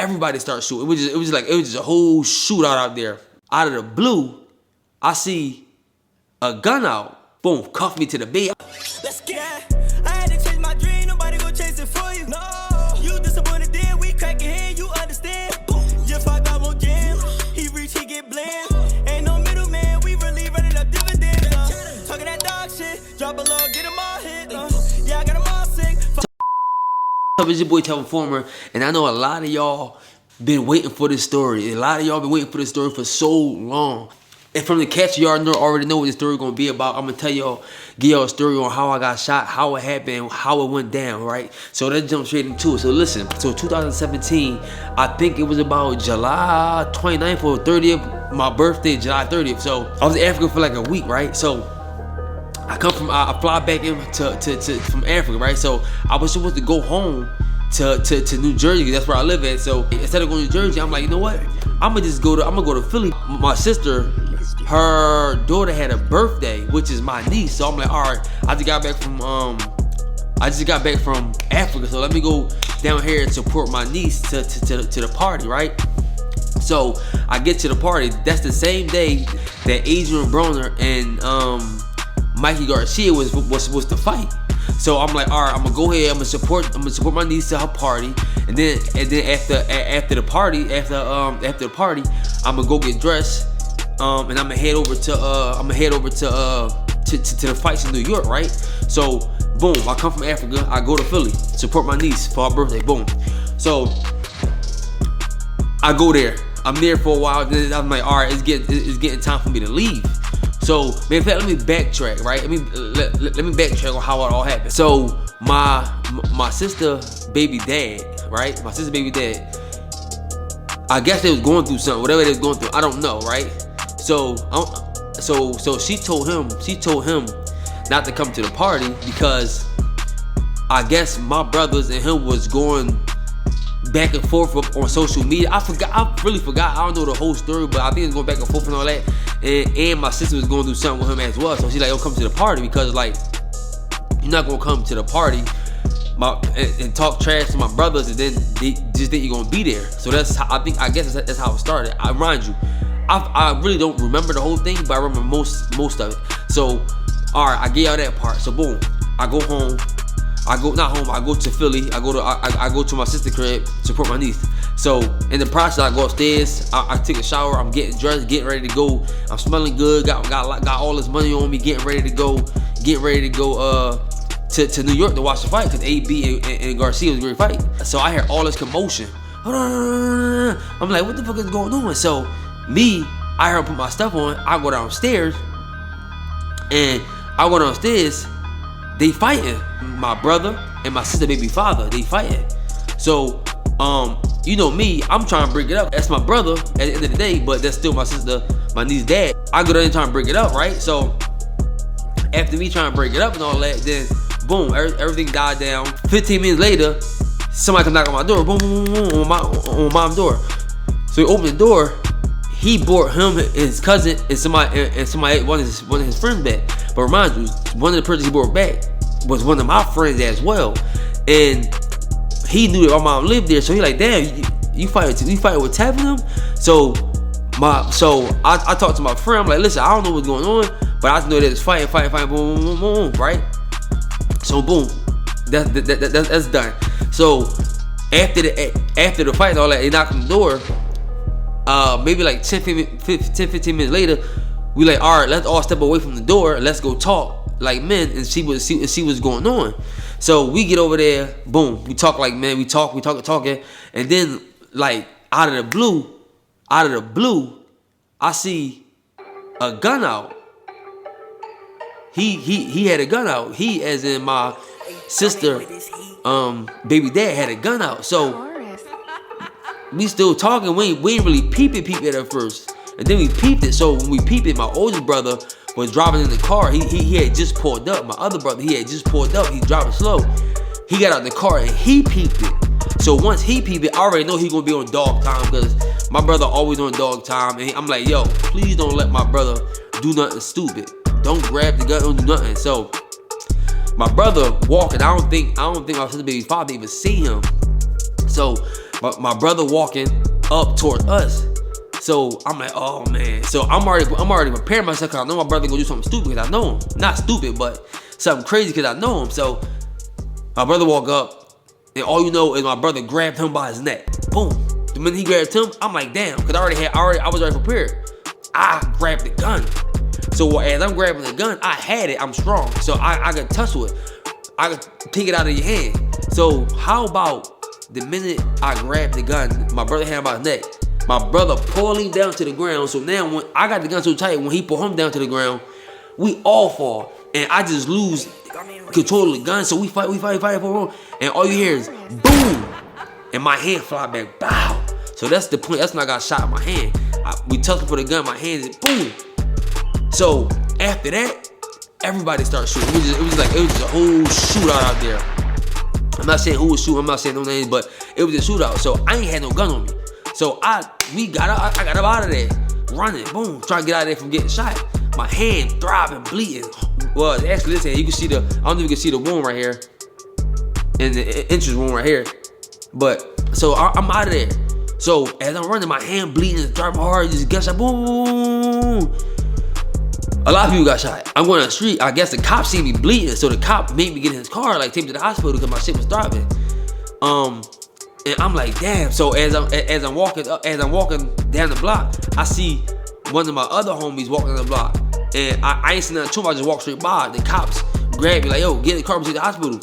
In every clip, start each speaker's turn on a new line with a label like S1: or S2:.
S1: everybody started shooting. It was just a whole shootout out there. Out of the blue, I see a gun out. Boom, cuff me to the bed.
S2: Let's get. I had to chase my dream. Nobody gon' chase it for you. No, you disappointed. Then we crack your head. You understand? Just like I won't jam. He reach, he get bland. Ain't no middleman. We really running up dividends. Talking that dog shit. Drop a low, get him all hit. Yeah, I got him all sick.
S1: It's your boy Tevin Former, and I know a lot of y'all been waiting for this story. A lot of y'all been waiting for this story for so long. And from the catch, y'all already know what this story gonna be about. I'm gonna tell y'all, give y'all a story on how I got shot, how it happened, how it went down, right? So let's jump straight into it. So listen, so 2017, I think it was about July 29th or 30th, my birthday, July 30th. So I was in Africa for like a week, right? So I fly back in from Africa, right? So I was supposed to go home to New Jersey, because that's where I live at. So instead of going to New Jersey, I'm like, you know what? I'm gonna go to Philly. My sister, her daughter had a birthday, which is my niece. So I'm like, all right, I just got back from Africa, so let me go down here and support my niece to the party, right? So I get to the party. That's the same day that Adrian Broner and Mikey Garcia was supposed to fight. So I'm like, all right, I'm gonna go ahead. I'm gonna support my niece to her party, and then after the party, I'm gonna go get dressed, and I'm gonna head over to the fights in New York, right? So boom, I come from Africa, I go to Philly, support my niece for her birthday. Boom. So I go there. I'm there for a while. Then I'm like, all right, it's getting time for me to leave. So, in fact, let me backtrack, right? Let me backtrack on how it all happened. So, my sister baby dad, right? My sister baby dad, I guess they was going through something, whatever they was going through, I don't know, right? So she told him not to come to the party because I guess my brothers and him was going back and forth on social media. I really forgot. I don't know the whole story, but I think it's going back and forth and all that. And my sister was going to do something with him as well. So she's like, "Yo, come to the party," because like, you're not gonna come to the party and talk trash to my brothers, and then they just think you're gonna be there. So that's how, I guess that's how it started. I remind you, I really don't remember the whole thing, but I remember most of it. So all right, I get y'all that part. So boom, I go home. I go to Philly. I go to my sister's crib, support my niece. So in the process, I go upstairs. I take a shower. I'm getting dressed, getting ready to go. I'm smelling good. Got all this money on me. Getting ready to go to New York to watch the fight, because AB and Garcia was a great fight. So I hear all this commotion. I'm like, what the fuck is going on? So I heard put my stuff on. I go downstairs, and they fighting. My brother and my sister baby father, they fighting. So you know me, I'm trying to break it up. That's my brother at the end of the day, but that's still my sister, my niece's dad. I go there and trying to break it up, right? So after me trying to break it up and all that, then boom, everything died down. 15 minutes later, somebody come knock on my door. Boom, boom, boom, boom, on mom's door. So he opened the door. He brought him, his cousin, and one of his friends back. But remind you, one of the persons he brought back was one of my friends as well, and he knew that my mom lived there. So he like, damn, you fighting with Tevin? So I talked to my friend. I'm like, listen, I don't know what's going on, but I just know that it's fighting, boom, boom, boom, boom, right? So boom, that's done. So after the fight and all that, they knocked on the door. Maybe like 10-15 minutes later, we like, all right, let's all step away from the door. Let's go talk like men and see what's going on. So we get over there, boom, we talk like men, we talking, and then like out of the blue, I see a gun out. He had a gun out. He, as in my sister, baby dad, had a gun out. So we still talking. We ain't really peep it at first, and then we peeped it. So when we peeped it, my older brother was driving in the car. He had just pulled up. My other brother, he had just pulled up. He driving slow. He got out the car and he peeped it. So once he peeped it, I already know he gonna be on dog time, because my brother always on dog time. And I'm like, yo, please don't let my brother do nothing stupid. Don't grab the gun, don't do nothing. So my brother walking. I don't think my sister baby's father even see him. So my brother walking up towards us. So I'm like, oh man. So I'm already preparing myself because I know my brother gonna do something stupid because I know him. Not stupid, but something crazy because I know him. So my brother walk up, and all you know is my brother grabbed him by his neck. Boom. The minute he grabbed him, I'm like, damn, because I was already prepared. I grabbed the gun. So as I'm grabbing the gun, I had it. I'm strong, so I could tussle it. I could take it out of your hand. So how about the minute I grabbed the gun, my brother had him by his neck. My brother pulled him down to the ground. So now when I got the gun so tight, when he pulled him down to the ground, we all fall, and I just lose control of the gun. So we fight for a moment, and all you hear is boom, and my hand fly back, bow. So that's the point. That's when I got shot in my hand. We tussling for the gun. My hand is boom. So after that, everybody started shooting. It was a whole shootout out there. I'm not saying who was shooting. I'm not saying no names, but it was a shootout. So I ain't had no gun on me. So I got up out of there, running, boom, trying to get out of there from getting shot. My hand throbbing, bleeding. Well, actually, listen, you can see I don't know if you can see the wound right here, and the entrance wound right here. But so I'm out of there. So as I'm running, my hand bleeding, throbbing hard, just got shot, boom. A lot of people got shot. I'm going on the street. I guess the cop seen me bleeding, so the cop made me get in his car, like take me to the hospital because my shit was throbbing. And I'm like, damn. So as I'm walking down the block, I see one of my other homies walking down the block, and I ain't seen nothing to him. I just walked straight by. The cops grabbed me like, yo, get in the car and to the hospital.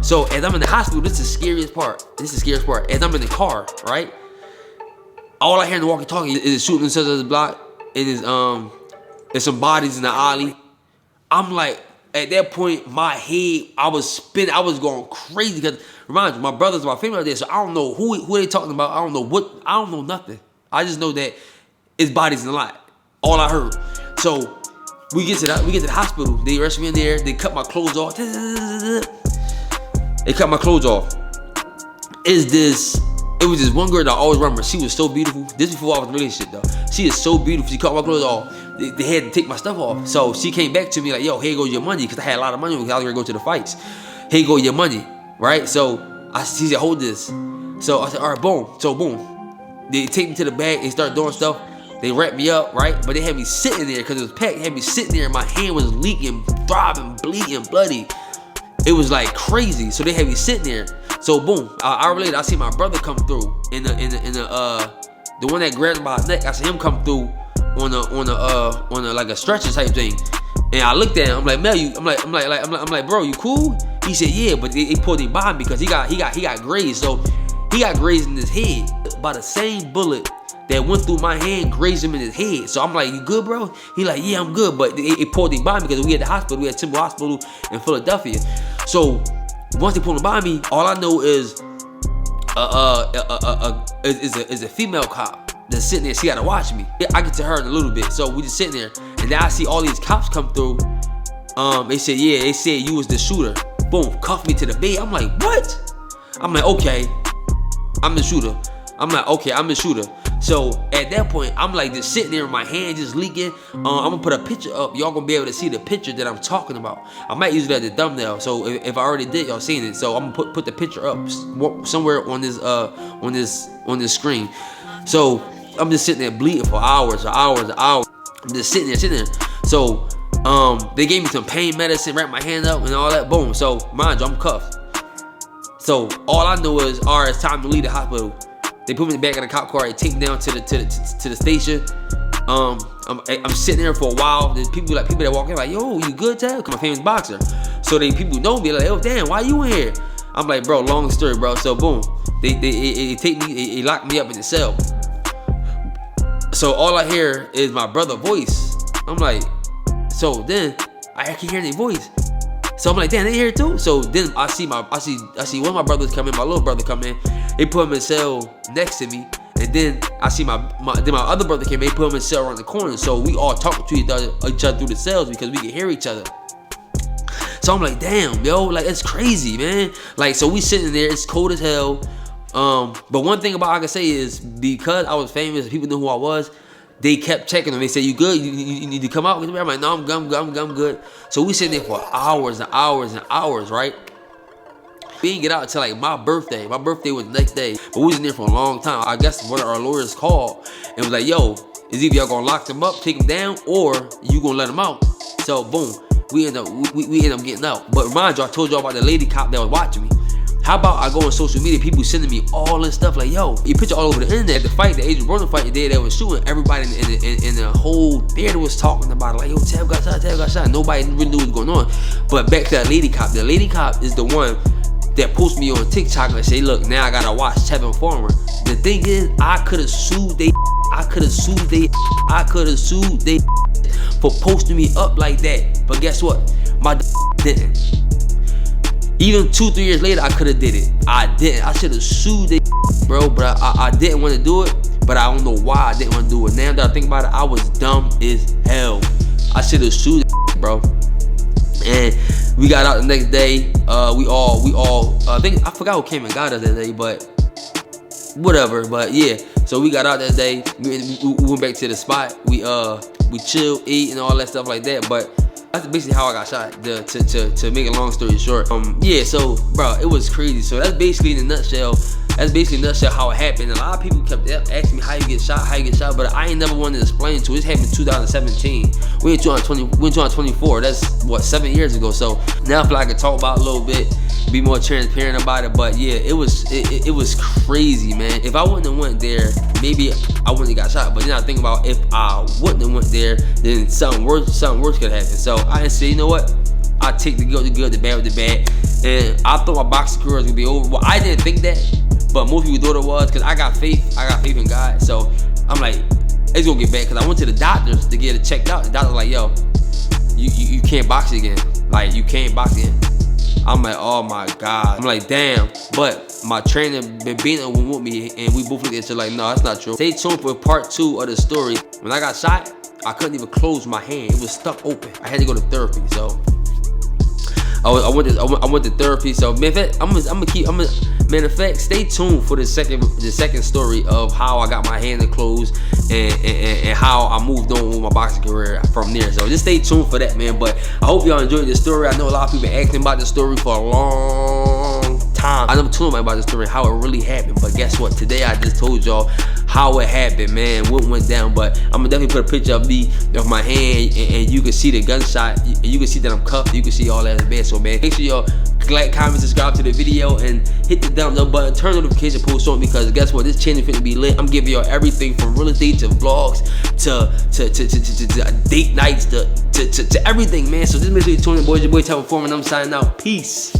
S1: So as I'm in the hospital, this is the scariest part. As I'm in the car, right? All I hear in the walkie-talkie is shooting inside of the block. There's some bodies in the alley. I'm like, at that point, my head, I was spinning. I was going crazy because, remind you, my brother's my family out there, so I don't know who they talking about. I don't know nothing. I just know that it's bodies in the lot. All I heard. So we get to the hospital. They rush me in there. They cut my clothes off. They cut my clothes off. It was this one girl that I always remember. She was so beautiful. This before I was in a relationship though. She is so beautiful. She cut my clothes off. They had to take my stuff off. So she came back to me like, yo, here goes your money. Because I had a lot of money because I was going to go to the fights. Here go your money. Right? So she said, hold this. So I said, all right, boom. So boom. They take me to the bag. They start doing stuff. They wrapped me up, right? But they had me sitting there because it was packed. They had me sitting there. My hand was leaking, throbbing, bleeding, bloody. It was like crazy. So they had me sitting there. So boom, an hour later, I see my brother come through in the one that grabbed my neck. I see him come through on a like a stretcher type thing. And I looked at him. I'm like, Mel, I'm like, bro, you cool? He said, yeah, but they pulled him by me because he got grazed. So he got grazed in his head by the same bullet that went through my hand, grazed him in his head. So I'm like, you good, bro? He like, yeah, I'm good. But it pulled him by me because we at the hospital. We at Temple Hospital in Philadelphia. So once they pulled him by me, all I know is a female cop that's sitting there. She gotta watch me. I get to her in a little bit. So we just sitting there, and then I see all these cops come through. They said, yeah, they said you was the shooter. Boom, cuffed me to the bed. I'm like, what? I'm like, okay, I'm the shooter. So at that point, I'm like just sitting there with my hand just leaking. I'm gonna put a picture up. Y'all gonna be able to see the picture that I'm talking about. I might use it as a thumbnail. So if I already did, y'all seen it. So I'm gonna put the picture up somewhere on this screen. So I'm just sitting there bleeding for hours. I'm just sitting there. So they gave me some pain medicine, wrapped my hand up and all that. Boom. So mind you, I'm cuffed. So all I know is, all right, it's time to leave the hospital. They put me in the back of the cop car. They take me down to the station. I'm sitting there for a while. There's people that walk in like, yo, you good, Tev? Cause my famous boxer. So people know me like, oh damn, why you in here? I'm like, bro, long story, bro. So boom, they take me, they lock me up in the cell. So all I hear is my brother's voice. I'm like, so then I can hear their voice. So I'm like, damn, they here too. So then I see one of my brothers come in, my little brother come in. They put him in a cell next to me, and then I see my other brother came. They put him in a cell around the corner. So we all talking to each other through the cells because we can hear each other. So I'm like, damn, yo, like it's crazy, man. Like, so we sitting there, it's cold as hell. But one thing about I can say is because I was famous, people knew who I was. They kept checking them. They said, you good? You need to come out? I'm like, no, I'm good. So we sitting there for hours and hours and hours, right? We didn't get out until like my birthday. My birthday was the next day, but we was in there for a long time. I guess one of our lawyers called and was like, yo, is either y'all gonna lock them up, take them down, or you gonna let them out? So boom, we end up getting out. But remind you, I told y'all about the lady cop that was watching me. How about I go on social media, people sending me all this stuff like, yo, you picture all over the internet. The fight, the Agent Ronan fight the day that was shooting, everybody in the whole theater was talking about it, like, yo, Tev got shot, Tev got shot. Nobody really knew what was going on. But back to that lady cop. The lady cop is the one that posted me on TikTok and say, look, now I gotta watch Tevin Farmer. The thing is, I could have sued they for posting me up like that. But guess what? My didn't. Even 2-3 years later, I could have did it. I didn't. I should have sued they bro, but I didn't want to do it. But I don't know why I didn't want to do it. Now that I think about it, I was dumb as hell. I should have sued they bro. And we got out the next day. We all. I think I forgot who came and got us that day, but whatever. But yeah, so we got out that day. We went back to the spot. We chilled, ate, and all that stuff like that. But that's basically how I got shot. To make a long story short, yeah. So, bro, it was crazy. So that's basically in a nutshell. That's basically in a nutshell how it happened. A lot of people kept asking me how you get shot, but I ain't never wanted to explain to it. It happened in 2017. We in 2024. That's what, 7 years ago. So now I feel like I can talk about it a little bit, be more transparent about it. But yeah, it was crazy, man. If I wouldn't have went there, maybe I wouldn't have got shot. But then I think about if I wouldn't have went there, then something worse could happen. So I say, you know what? I take the good with the good, the bad with the bad, and I thought my boxing career was gonna be over. Well, I didn't think that, but most people thought it was, because I got faith in God. So I'm like, it's gonna get bad, because I went to the doctors to get it checked out. The doctor was like, yo, you can't box again. Like, you can't box again. I'm like, oh my God. I'm like, damn. But my trainer been beating with me, and we both looked at each other like, no, that's not true. Stay tuned for part 2 of the story. When I got shot, I couldn't even close my hand. It was stuck open. I had to go to therapy. So I went to therapy. So matter of fact, stay tuned for the second story of how I got my hand closed and how I moved on with my boxing career from there. So just stay tuned for that, man. But I hope y'all enjoyed this story. I know a lot of people been asking about this story for a long time. I never told nobody about this story, how it really happened. But guess what? Today I just told y'all how it happened, man, what went down. But I'm gonna definitely put a picture of my hand, and you can see the gunshot, and you can see that I'm cuffed, you can see all that in bed. So man, make sure y'all like, comment, subscribe to the video, and hit the thumbs up button, turn notification post on, because guess what, this channel is finna be lit. I'm giving y'all everything from real estate to vlogs to date nights to everything, man. So just make sure you tune in, boys. Your boy Tevin, and I'm signing out. Peace.